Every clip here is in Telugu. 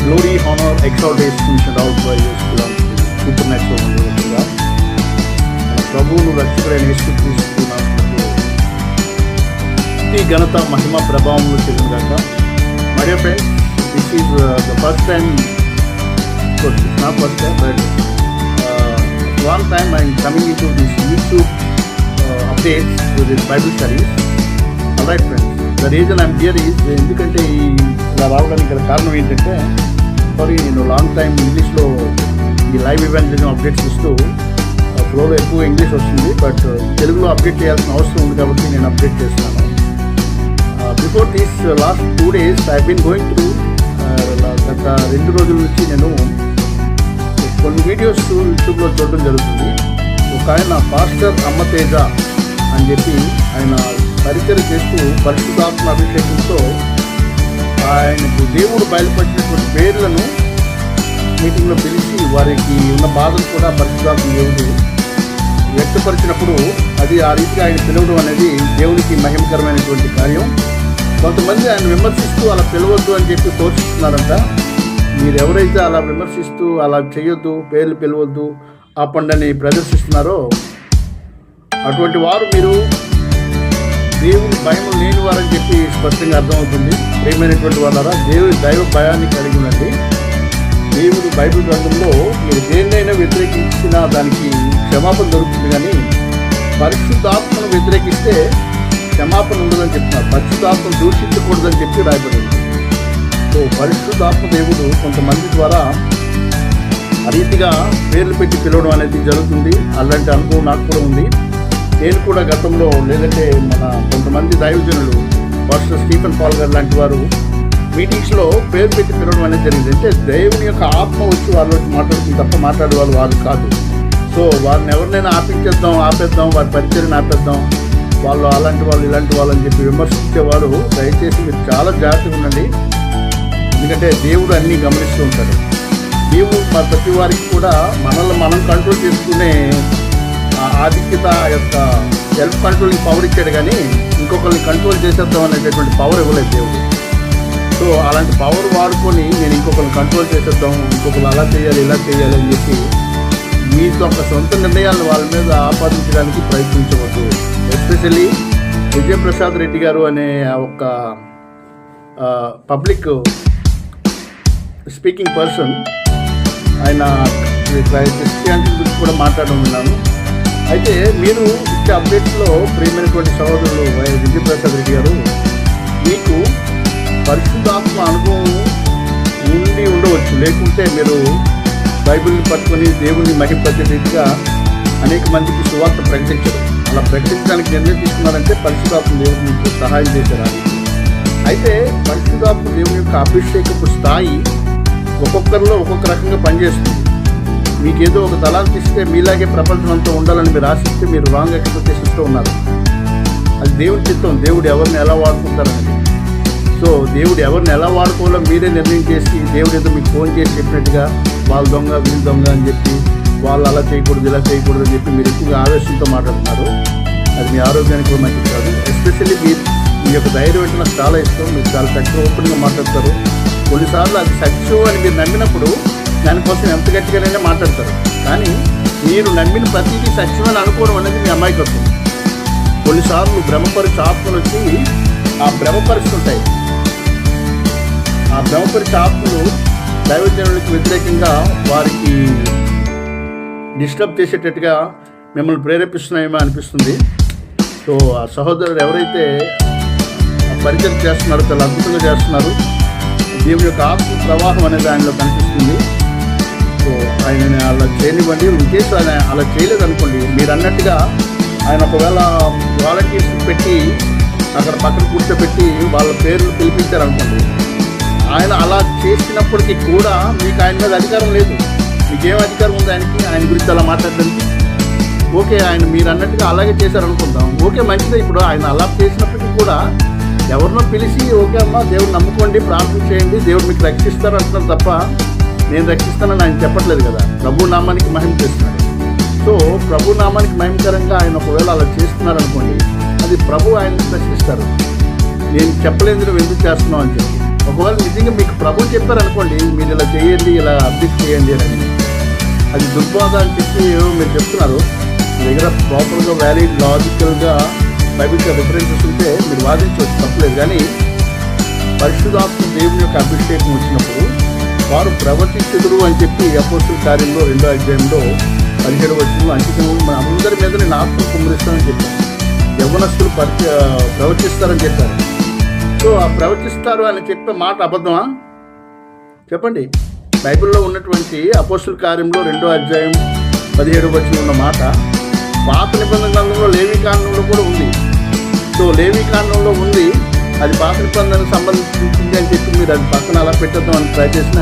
Glory, honor, exaltation and all praises belong to the supernatural wonder of God. మన ప్రభువును రక్షకుడైన యేసుక్రీస్తు నామములో స్తుతి ఘనత మహిమ ప్రభావములు చెందుగాక. My dear friends, this is the first time, so it's not first time, but one time I am coming into this YouTube updates to this Bible studies. Alright friends, the reason I am here is ఎందుకంటే ఇలా రావడానికి గల కారణం ఏంటంటే, నేను లాంగ్ టైం ఇంగ్లీష్లో ఈ లైవ్ ఈవెంజలిజం అప్డేట్స్ ఇస్తూ ఫ్లోలో ఎక్కువ ఇంగ్లీష్ వస్తుంది, బట్ తెలుగులో అప్డేట్ చేయాల్సిన అవసరం ఉంది కాబట్టి నేను అప్డేట్ చేస్తున్నాను. Before this last 2 days I been going through, గత 2 రోజుల నుంచి నేను కొన్ని వీడియోస్ యూట్యూబ్లో చూడడం జరుగుతుంది. ఒక ఆయన పాస్టర్ అమ్మతేజ అని చెప్పి ఆయన పరిచయం చేస్తూ పరిశుద్ధాత్మ అభిషేకంతో ఆయనకు దేవుడు బయలుపరిచినటువంటి పేర్లను మీటింగ్లో పిలిచి వారికి ఉన్న బాధలు కూడా పరిశుద్ధాత్మ దేవుడు వ్యక్తపరిచినప్పుడు అది ఆ రీతిగా ఆయన పిలవడం అనేది దేవునికి మహిమకరమైనటువంటి కార్యం. కొంతమంది ఆయన విమర్శిస్తూ అలా పిలవద్దు అని చెప్పి కోరుతున్నారంట. మీరు ఎవరైతే అలా విమర్శిస్తూ అలా చేయొద్దు, పేర్లు పిలవద్దు, ఆ పండని ప్రదర్శిస్తున్నారో అటువంటి వారు మీరు దేవుని భయం లేని వారని చెప్పి స్పష్టంగా అర్థమవుతుంది. ప్రియమైనటువంటి వాళ్ళారా, దేవుని దైవ భయాన్ని కలిగి ఉండండి. దేవుడు బైబిల్ గ్రంథంలో మీరు దేన్నైనా వ్యతిరేకించిన దానికి క్షమాపణ దొరుకుతుంది, కానీ పరిశుద్ధాత్మను వ్యతిరేకిస్తే క్షమాపణ ఉండదని చెప్తున్నారు. పరిశుద్ధాత్మను దూషించకూడదని చెప్పి రాయబడింది. సో పరిశుద్ధాత్మ దేవుడు కొంతమంది ద్వారా ఆ రీతిగా పేర్లు పెట్టి పిలవడం అనేది జరుగుతుంది. అలాంటి అనుభవం నాకు కూడా ఉంది. నేను కూడా గతంలో, లేదంటే మన కొంతమంది దైవజనులు పాస్టర్ స్టీఫెన్ పాల్ గారు లాంటి వారు మీటింగ్స్లో పేరు పెట్టి పిలవడం అనేది జరిగింది. అంటే దేవుని యొక్క ఆత్మ వచ్చి వాళ్ళకి మాట్లాడుతుంది తప్ప మాట్లాడే వాళ్ళు కాదు. సో వారిని ఎవరినైనా ఆపేద్దాం, వారి పరిచయం ఆపేద్దాం, వాళ్ళు అలాంటి వాళ్ళు ఇలాంటి వాళ్ళు అని చెప్పి విమర్శించేవారు దయచేసి మీరు చాలా జాగ్రత్తగా ఉండండి. ఎందుకంటే దేవుడు అన్నీ గమనిస్తూ ఉంటాడు. దేవుడు ప్రతి వారికి కూడా మనల్ని మనం కంట్రోల్ చేసుకునే ఆధిక్యత యొక్క సెల్ఫ్ కంట్రోలింగ్ పవర్ ఇచ్చాడు, కానీ ఇంకొకరిని కంట్రోల్ చేసేద్దాం అనేటటువంటి పవర్ ఇవ్వలేదు దేవుడు. సో అలాంటి పవర్ వాడుకొని నేను ఇంకొకరిని కంట్రోల్ చేసేద్దాం, ఇంకొకరు అలా చేయాలి ఇలా చేయాలి అని చెప్పి మీతో ఒక సొంత నిర్ణయాలను వాళ్ళ మీద ఆపాదించడానికి ప్రయత్నించవద్దు. ఎస్పెషల్లీ విజయప్రసాద్ రెడ్డి గారు అనే ఒక పబ్లిక్ స్పీకింగ్ పర్సన్, ఆయన క్రిస్టియానిటీ గురించి కూడా మాట్లాడడం విన్నాను. అయితే మీరు ఇచ్చే అప్డేట్స్లో ప్రియమైనటువంటి సహోదరులు విజయప్రసాద్ రెడ్డి గారు, మీకు పరిశుద్ధాత్మ అనుభవం ఉండి ఉండవచ్చు, లేకుంటే మీరు బైబిల్ని పట్టుకొని దేవుని మహింపరిచే రీతిగా అనేక మందికి సువార్త ప్రకటించరు. అలా ప్రకటించడానికి నిర్ణయం తీసుకున్నారంటే పరిశుద్ధాత్మ దేవుడు మీకు సహాయం చేశారు. అయితే పరిశుద్ధాత్మ దేవుని యొక్క అభిషేకపు స్థాయి ఒక్కొక్కరిలో ఒక్కొక్క రకంగా పనిచేస్తుంది. మీకు ఏదో ఒక తలాంతి ఇస్తే మీలాగే ప్రపంచం అంతా ఉండాలని మీరు ఆశిస్తే మీరు రాంగ్ ఎక్స్పెక్టేషన్స్తో ఉన్నారు. అది దేవుడి చిత్తం, దేవుడు ఎవరిని ఎలా వాడుకుంటారనేది. సో దేవుడు ఎవరిని ఎలా వాడుకోవాలో మీరే నిర్ణయం చేసి దేవుడు ఏదో మీకు ఫోన్ చేసి చెప్పినట్టుగా వాళ్ళు దొంగ వీళ్ళు దొంగ అని చెప్పి వాళ్ళు అలా చేయకూడదు ఇలా చేయకూడదు అని చెప్పి మీరు ఎక్కువగా ఆవేశంతో మాట్లాడుతున్నారు. అది మీ ఆరోగ్యానికి కూడా మంచిది కాదు. ఎస్పెషల్లీ మీ యొక్క ధైర్యం అంటే నాకు చాలా ఇష్టం. మీరు చాలా చక్కగా ఓపెన్గా మాట్లాడతారు. కొన్నిసార్లు అది సత్యం అని మీరు నమ్మినప్పుడు దానికోసం ఎంత గట్టిగానైనా మాట్లాడతారు, కానీ మీరు నమ్మిన ప్రతిదీ సత్యమని అనుకోవడం అనేది మీ అమాయకత్వం. కొన్నిసార్లు భ్రమపరిచే ఆత్మలు వచ్చి ఆ భ్రమపరుస్తుంటాయి. ఆ భ్రమపరిచే ఆత్మలు దైవజనులకు వ్యతిరేకంగా వారికి డిస్టర్బ్ చేసేటట్టుగా మిమ్మల్ని ప్రేరేపిస్తున్నాయేమో అనిపిస్తుంది. సో ఆ సహోదరుడు ఎవరైతే పరిచయం చేస్తున్నారో చాలా అద్భుతంగా చేస్తున్నారు. దేవుని యొక్క ఆత్మ ప్రవాహం అనేది ఆయనలో కనిపిస్తుంది. సో ఆయన అలా చేయనివ్వండి. ఇన్కేస్ ఆయన అలా చేయలేదనుకోండి, మీరు అన్నట్టుగా ఆయన ఒకవేళ వాలంటీర్స్ పెట్టి అక్కడ పక్కన కూర్చోబెట్టి వాళ్ళ పేర్లు పిలిపించారనుకోండి, ఆయన అలా చేసినప్పటికీ కూడా మీకు ఆయన మీద అధికారం లేదు. మీకేం అధికారం ఉంది ఆయన గురించి అలా మాట్లాడడానికి? ఓకే, ఆయన మీరు అన్నట్టుగా అలాగే చేశారనుకుందాం, ఓకే మంచిదే. ఇప్పుడు ఆయన అలా చేసినప్పటికీ కూడా ఎవరినో పిలిచి ఓకే అమ్మా దేవుడు నమ్ముకోండి, ప్రార్థన చేయండి, దేవుడు మీకు రక్షిస్తారు అంటున్నారు తప్ప నేను రక్షిస్తానని ఆయన చెప్పట్లేదు కదా. ప్రభు నామానికి మహిమ చేస్తున్నాడు. సో ప్రభు నామానికి మహిమకరంగా ఆయన ఒకవేళ అలా చేస్తున్నారు అనుకోండి, అది ప్రభు ఆయన్ని ప్రశ్నిస్తారు. నేను చెప్పలేదు నువ్వు ఎందుకు చేస్తున్నావు అని చెప్పి. ఒకవేళ నిజంగా మీకు ప్రభు చెప్పారనుకోండి, మీరు ఇలా చేయండి, ఇలా అప్డేట్ చేయండి అని, అది దుర్బోధ అని చెప్పి మీరు చెప్తున్నారు. మీ దగ్గర ప్రాపర్గా వ్యాలిడ్ లాజికల్గా బైబిల్గా రిఫరెన్సెస్ ఉంటే మీరు వాదించవచ్చు, తప్పలేదు. కానీ పరిశుద్ధాత్మ దేవుని యొక్క అభిషేకం వచ్చినప్పుడు వారు ప్రవర్తించుదురు అని చెప్పి అపోస్తుల కార్యంలో 2వ అధ్యాయంలో 17వ వచనంలో అంకితం మన అందరి మీద నేను ఆత్మ కుమ్మరిస్తానని చెప్పాను. యవ్వనస్తులు ప్రవర్తిస్తారని చెప్పారు. సో ఆ ప్రవర్తిస్తారు అని చెప్పే మాట అబద్ధమా? చెప్పండి. బైబిల్లో ఉన్నటువంటి అపోస్తుల కార్యంలో 2వ అధ్యాయం 17వ వచనం ఉన్న మాట పాత నిబంధన గ్రంథంలో లేవి కాండంలో కూడా ఉంది. సో లేవి కాండంలో ఉంది, అది పాత నిబంధనకు సంబంధించింది అని చెప్పి మీరు అది పక్కన అలా పెట్టద్దాం అని ట్రై చేసిన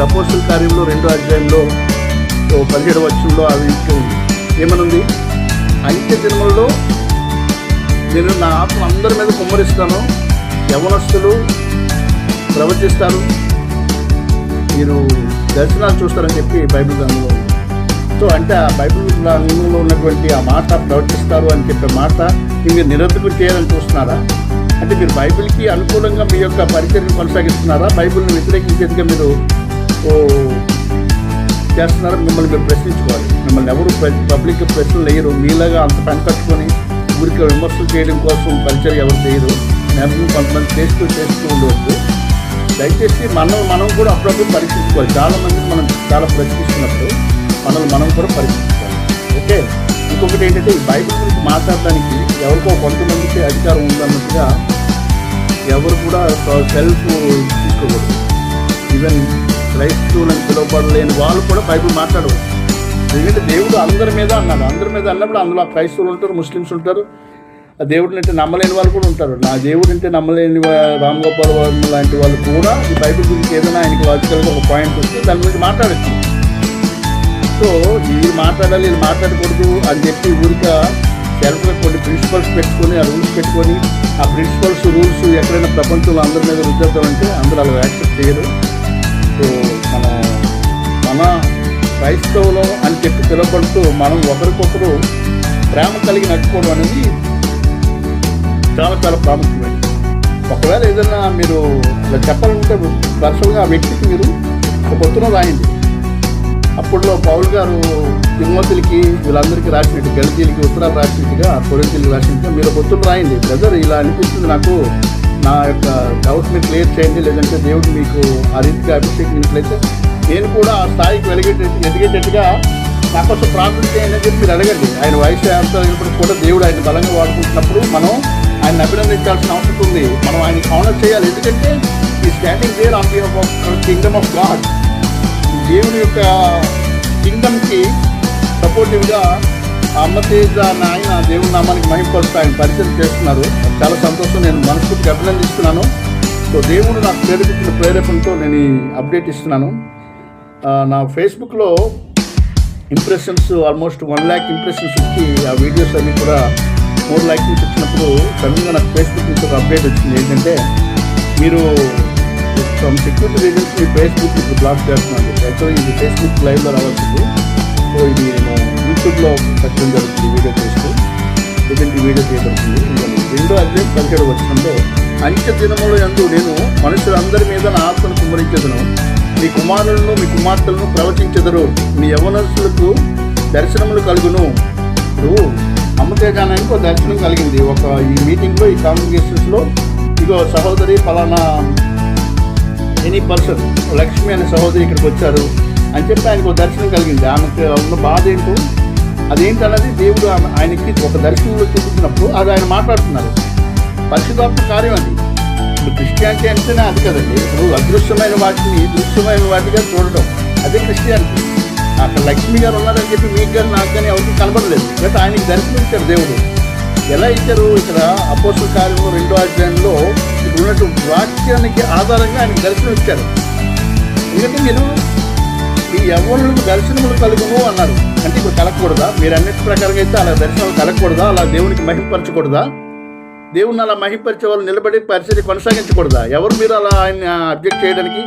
అపోస్తుల కార్యంలో 2వ అధ్యాయంలో 17వ వచనంలో అది ఉంది. ఏమనుంది? అంత్య దినములలో నేను నా ఆత్మ అందరి మీద కుమ్మరిస్తాను, యవ్వనస్తులు ప్రవర్తిస్తారు, మీరు దర్శనాలు చూస్తారని చెప్పి బైబిల్ గ్రంథంలో ఉంది. సో అంటే ఆ బైబిల్ గ్రంథంలో ఉన్నటువంటి ఆ మాట ప్రవర్తిస్తారు అని చెప్పే మాట మీరు నిరర్ధకం చేయాలని చూస్తున్నారా? అంటే మీరు బైబిల్కి అనుకూలంగా మీ యొక్క పరిచర్యను కొనసాగిస్తున్నారా? బైబిల్ని వ్యతిరేకించేదిగా మీరు చేస్తున్నారా? మిమ్మల్ని మీరు ప్రశ్నించుకోవాలి. మిమ్మల్ని ఎవరు పబ్లిక్ ప్రశ్నలు వేయరు. మీలాగా అంత పని కట్టుకొని ఊరికి విమర్శలు చేయడం కోసం పరిచర్య ఎవరు చేయరు. మేము కొంతమంది చేస్తూ ఉండవచ్చు. దయచేసి మనం కూడా అప్పుడప్పుడు పరీక్షించుకోవాలి. చాలామంది మనం చాలా ప్రశ్నిస్తున్నప్పుడు మనం కూడా పరీక్షించుకోవాలి. ఓకే. ఇంకొకటి ఏంటంటే, ఈ బైబిల్ గురించి మాట్లాడడానికి ఎవరికో కొంతమందికి అధికారం ఉందన్నట్టుగా ఎవరు కూడా సెల్ఫ్ తీసుకోకూడదు. ఈవెన్ క్రైస్తవులను పిలువబడలేని వాళ్ళు కూడా బైబిల్ మాట్లాడవచ్చు. ఎందుకంటే దేవుడు అందరి మీద అన్నాడు. అందరి మీద అన్నప్పుడు అందులో క్రైస్తవులు ఉంటారు, ముస్లిమ్స్ ఉంటారు, ఆ దేవుడిని అంటే నమ్మలేని వాళ్ళు కూడా ఉంటారు. నా దేవుడు అంటే నమ్మలేని రామ్ గోపాల్ వర్మ లాంటి వాళ్ళు కూడా ఈ బైబిల్ గురించి ఏదైనా ఆయనకి లాజికల్గా ఒక పాయింట్ వస్తే దాని గురించి మాట్లాడచ్చు. సో వీళ్ళు మాట్లాడాలి, వీళ్ళు మాట్లాడకూడదు అని చెప్పి ఊరిక సెల్ఫ్గా కొన్ని ప్రిన్సిపల్స్ పెట్టుకొని, ఆ రూల్స్ పెట్టుకొని, ఆ ప్రిన్సిపల్స్ రూల్స్ ఎక్కడైనా ప్రపంచంలో అందరి మీద రుద్దేద్దామంటే అందరూ అలా యాక్సెప్ట్ చేయరు. సో మన క్రైస్తవులు అని చెప్పి పిలువబడుతూ మనం ఒకరికొకరు ప్రేమ కలిగి నడుచుకోవడం అనేది చాలా చాలా ప్రాముఖ్యమైనది. ఒకవేళ ఏదైనా మీరు ఇలా చెప్పాలంటే పర్సనల్గా ఆ వ్యక్తికి మీరు ఒక ఉత్తరం రాయండి. అప్పట్లో పౌలు గారు తిమోతికి వీళ్ళందరికీ రాసినట్టు, గలతీయులకి ఉత్తరాలు రాసినట్టుగా, కొరింథీయులకు రాసినట్టుగా మీరు ఒక ఉత్తరం రాయండి. బ్రదర్, ఇలా అనిపిస్తుంది నాకు, నా యొక్క డౌట్ మీరు క్లియర్ చేయండి, లేదంటే దేవుడు మీకు ఆ రీతిగా అభిషేకించినట్లయితే నేను కూడా ఆ స్థాయికి ఎదిగేటట్టుగా నా కోసం ప్రార్థన చేయండి అని చెప్పి మీరు అడగండి. ఆయన వయసు ఎంత అయినప్పుడు కూడా దేవుడు ఆయన బలంగా వాడుకుంటున్నప్పుడు మనం ఆయన అభినందించాల్సిన అవసరం ఉంది. మనం ఆయనకి ఆనర్ చేయాలి. ఎందుకంటే ఈ standing there on behalf of kingdom of God. దేవుని యొక్క కింగ్డమ్కి సపోర్టివ్గా అమ్మతేజ అన్న ఆయన దేవుని నామానికి మహిమపరుస్తూ ఆయన పరిచయం చేస్తున్నారు. చాలా సంతోషం. నేను మనస్ఫూర్తిగా అభినందిస్తున్నాను. సో దేవుడు నాకు ప్రేరేపించిన ప్రేరేపణతో నేను ఈ అప్డేట్ ఇస్తున్నాను. నా ఫేస్బుక్లో ఇంప్రెషన్స్ ఆల్మోస్ట్ 1 lakh ఇంప్రెషన్స్ వచ్చి ఆ వీడియోస్ అన్నీ కూడా 4 lakhs నుంచి వచ్చినప్పుడు సడన్గా నాకు ఫేస్బుక్ నుంచి ఒక అప్డేట్ వచ్చింది. ఏంటంటే, మీరు from security reasons me Facebook ఇప్పుడు బ్లాక్ చేస్తున్నాను. యాక్చువల్లీ ఇది ఫేస్బుక్ లైవ్లో రావాల్సింది. సో ఇది నేను యూట్యూబ్లో పెట్టడం జరుగుతుంది వీడియో చేస్తూ. ప్రజెంట్ ఈ వీడియో చేయబడుతుంది. 2వ అధ్యాయం 17వ వచనంలో అంత్య దినముల యందు నేను మనుషులందరి మీద నా ఆత్మను కుమ్మరించెదను, మీ కుమారులను మీ కుమార్తెలను ప్రవచించెదరు, మీ యవ్వనస్తులకు దర్శనములు కలుగును. ఇప్పుడు అమ్మతేజానానికి ఒక దర్శనం కలిగింది. ఈ మీటింగ్లో, ఈ కాంగ్రిగేషన్స్లో, ఇగో సహోదరి ఫలానా ఎనీ పర్సన్ లక్ష్మి అనే సహోదరి ఇక్కడికి వచ్చారు అని చెప్పి ఆయనకు ఒక దర్శనం కలిగింది. ఆమెకు ఉన్న బాధ ఏంటో అదేంటన్నది దేవుడు ఆయనకి ఒక దర్శనంలో చూపించినప్పుడు అది ఆయన మాట్లాడుతున్నారు. పరిశుద్ధాత్మ కార్యం అది. ఇప్పుడు క్రిస్టియానిటీ అంటేనే అది కదండి. ఇప్పుడు అదృశ్యమైన వాటిని దృశ్యమైన వాటిగా చూడటం, అదే క్రిస్టియానిటీ. అక్కడ లక్ష్మి గారు ఉన్నారని చెప్పి మీకు కానీ నాకు కానీ ఎవరికి కనబడలేదు. బట్ ఆయనకి దర్శనం ఇచ్చారు దేవుడు. ఎలా ఇచ్చారు? ఇక్కడ అపోస్తల కార్యము 2వ అధ్యాయంలో ఇక్కడ ఉన్నటువంటి వాక్యానికి ఆధారంగా ఆయనకి దర్శనం ఇచ్చారు. ఎందుకంటే మీరు ఈ యవ్వనులకు దర్శనములు కలుగును అన్నారు. అంటే ఇప్పుడు కలగకూడదా? మీరు అన్నిటి ప్రకారంగా అయితే అలా దర్శనాలు కలగకూడదా? అలా దేవునికి మహిమపరచకూడదా? దేవుని అలా మహిమపరిచే వాళ్ళు నిలబడి పరిచర్య కొనసాగించకూడదా? ఎవరు మీరు అలా ఆయన అబ్జెక్ట్ చేయడానికి?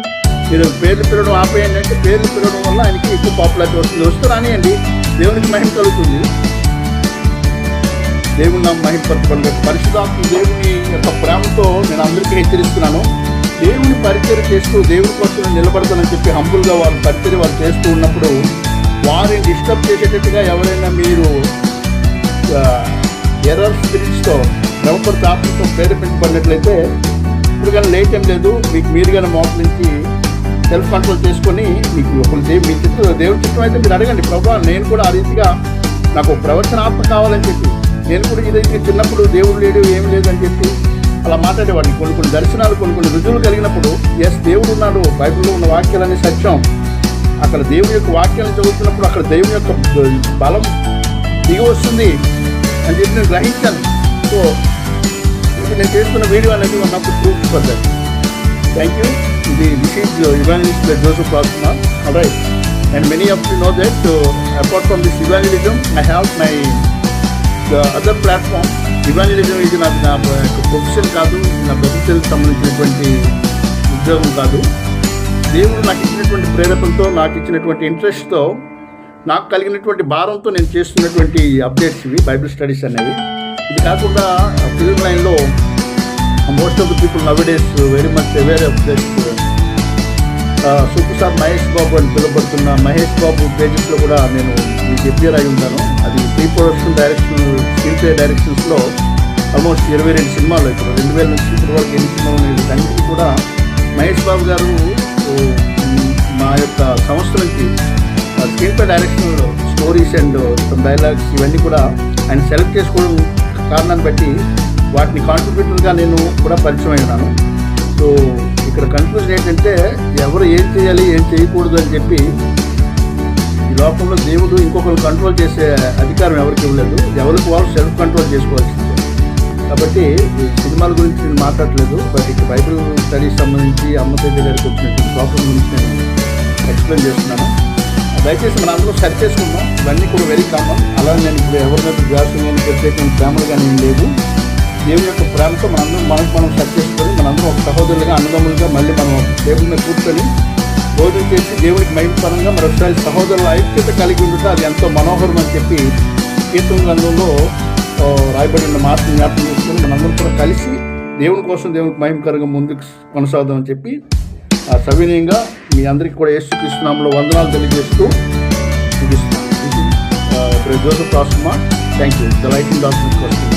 మీరు పేర్లు పిలవడం ఆపేయండి అంటే పేర్లు పిలవడం వల్ల ఆయనకి ఎక్కువ పాపులారిటీ వస్తుంది. వస్తూ రానియండి, దేవునికి మహిమ కలుగుతుంది. దేవుని నా మహిమపరచబడి పరిశుద్ధాత్మ దేవుని యొక్క ప్రేమతో నేను అందరికీ హెచ్చరిస్తున్నాను. దేవుని పరిచయం చేస్తూ దేవుని కోసం నిలబడతానని చెప్పి హంబుల్గా వాళ్ళు పరిచయం వాళ్ళు చేస్తూ ఉన్నప్పుడు వారిని డిస్టర్బ్ చేసేటట్టుగా ఎవరైనా మీరు ఎర్రర్ స్పిరిట్స్తో ప్రవపడి ఆత్మతో ప్రేరేపించబడినట్లయితే ఇప్పుడు కానీ లేట్ ఏం లేదు, మీకు మీరు కానీ మోసం నుంచి సెల్ఫ్ కంట్రోల్ చేసుకొని మీకు ఒకరు మీ చిత్రం దేవుడి చిత్రం అయితే మీరు అడగండి, ప్రభు నేను కూడా ఆ రీతిగా నాకు ప్రవచనాత్మ కావాలని చెప్పి, నేను కూడా ఇదైతే చిన్నప్పుడు దేవుడు లేడు ఏమి లేదని చెప్పి అలా మాట్లాడేవాడిని. కొన్ని దర్శనాలు కొన్ని రుజువులు కలిగినప్పుడు ఎస్ దేవుడు ఉన్నాడు, బైబిల్లో ఉన్న వాక్యాలన్నీ సత్యం, అక్కడ దేవుని యొక్క వాక్యాలను చదువుతున్నప్పుడు అక్కడ దేవుని యొక్క బలం దిగి వస్తుంది అని చెప్పి నేను గ్రహించాను. సో ఇప్పుడు నేను చేస్తున్న వీడియో అనేది one of the proof for that. Thank you. This is evangelist Joseph Prasuma. All right, and many of you know that apart from this evangelism, I have my the other platform. Evangelism is నా ప్రొఫెషన్ కాదు, నా ప్రొఫెషన్కి సంబంధించినటువంటి ఉద్యోగం కాదు. దేవుడు నాకు ఇచ్చినటువంటి ప్రేరేపణతో, నాకు ఇచ్చినటువంటి ఇంట్రెస్ట్తో, నాకు కలిగినటువంటి భారంతో నేను చేస్తున్నటువంటి అప్డేట్స్ ఇవి, బైబిల్ స్టడీస్ అనేవి. ఇది కాకుండా ఫిల్మ్ లైన్లో most of the people nowadays very much aware of that super star Mahesh Babu అని పిలువబడుతున్న మహేష్ బాబు పేజెస్లో కూడా నేను మీకు అపియర్ అయి ఉంటాను. అది pre production direction, screenplay డైరెక్షన్స్లో ఆల్మోస్ట్ 22 సినిమాలు, ఇప్పుడు 2000 నుంచి ఇప్పటి వరకు 8 సినిమాలు ఉన్నాయి. వీటన్నిటికీ కూడా మహేష్ బాబు గారు మా యొక్క సంస్థ నుంచి స్క్రీన్ ప్లే డైరెక్షన్లో స్టోరీస్ అండ్ సమ్ డైలాగ్స్ ఇవన్నీ కూడా ఆయన సెలెక్ట్ చేసుకోవడం కారణాన్ని బట్టి వాటిని కాంట్రిబ్యూటర్గా నేను కూడా పరిచయం అయినాను. సో ఇక్కడ కన్ఫ్యూజన్ ఏంటంటే ఎవరు ఏం చేయాలి ఏం చేయకూడదు అని చెప్పి, ఈ లోకంలో దేవుడు ఇంకొకరు కంట్రోల్ చేసే అధికారం ఎవరికి ఇవ్వలేదు, ఎవరికి వాళ్ళు సెల్ఫ్ కంట్రోల్ చేసుకోవాల్సిందే. కాబట్టి ఈ సినిమాల గురించి నేను మాట్లాడలేదు, బట్ ఇక బైబిల్ స్టడీస్ సంబంధించి అమ్మతేజ గారికి వచ్చినటువంటి ప్రాబ్లం గురించి నేను ఎక్స్ప్లెయిన్ చేస్తున్నాను. దయచేసి మన అందరూ సరి చేసుకుందాం, ఇవన్నీ కూడా వెరీ కామన్. అలా నేను ఇప్పుడు ఎవరినైతే వ్యాసం కానీ ప్రత్యేకమైన ప్రేమలుగా నేను లేవు. దేవుని యొక్క ప్రేమతో మనం సెట్ చేసుకొని మనందరం ఒక సహోదరులుగా, అన్నదమ్ములుగా మళ్ళీ మనం టేబుల్ మీద కూర్చొని భోజనం చేసి దేవునికి మహిమపరంగా మరొకసారి సహోదరుల ఐక్యత కలిగి ఉండటం అది ఎంతో మనోహరం అని చెప్పి కీర్తన గ్రంథంలో రాయబడిన మాటను జ్ఞాపకం చేసుకొని మనందరం కూడా కలిసి దేవుని కోసం దేవునికి మహిమకరంగా ముందుకు కొనసాగుదామని చెప్పి సవినయంగా మీ అందరికీ కూడా యేసుక్రీస్తు నామములో వందనాలు తెలియజేస్తూ ముగిస్తున్నాను. జోసెఫ్ ప్రాసుమా, thank you. The light in darkness కోసం.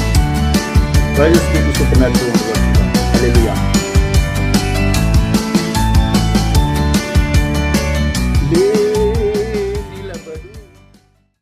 Praise be to supernatural.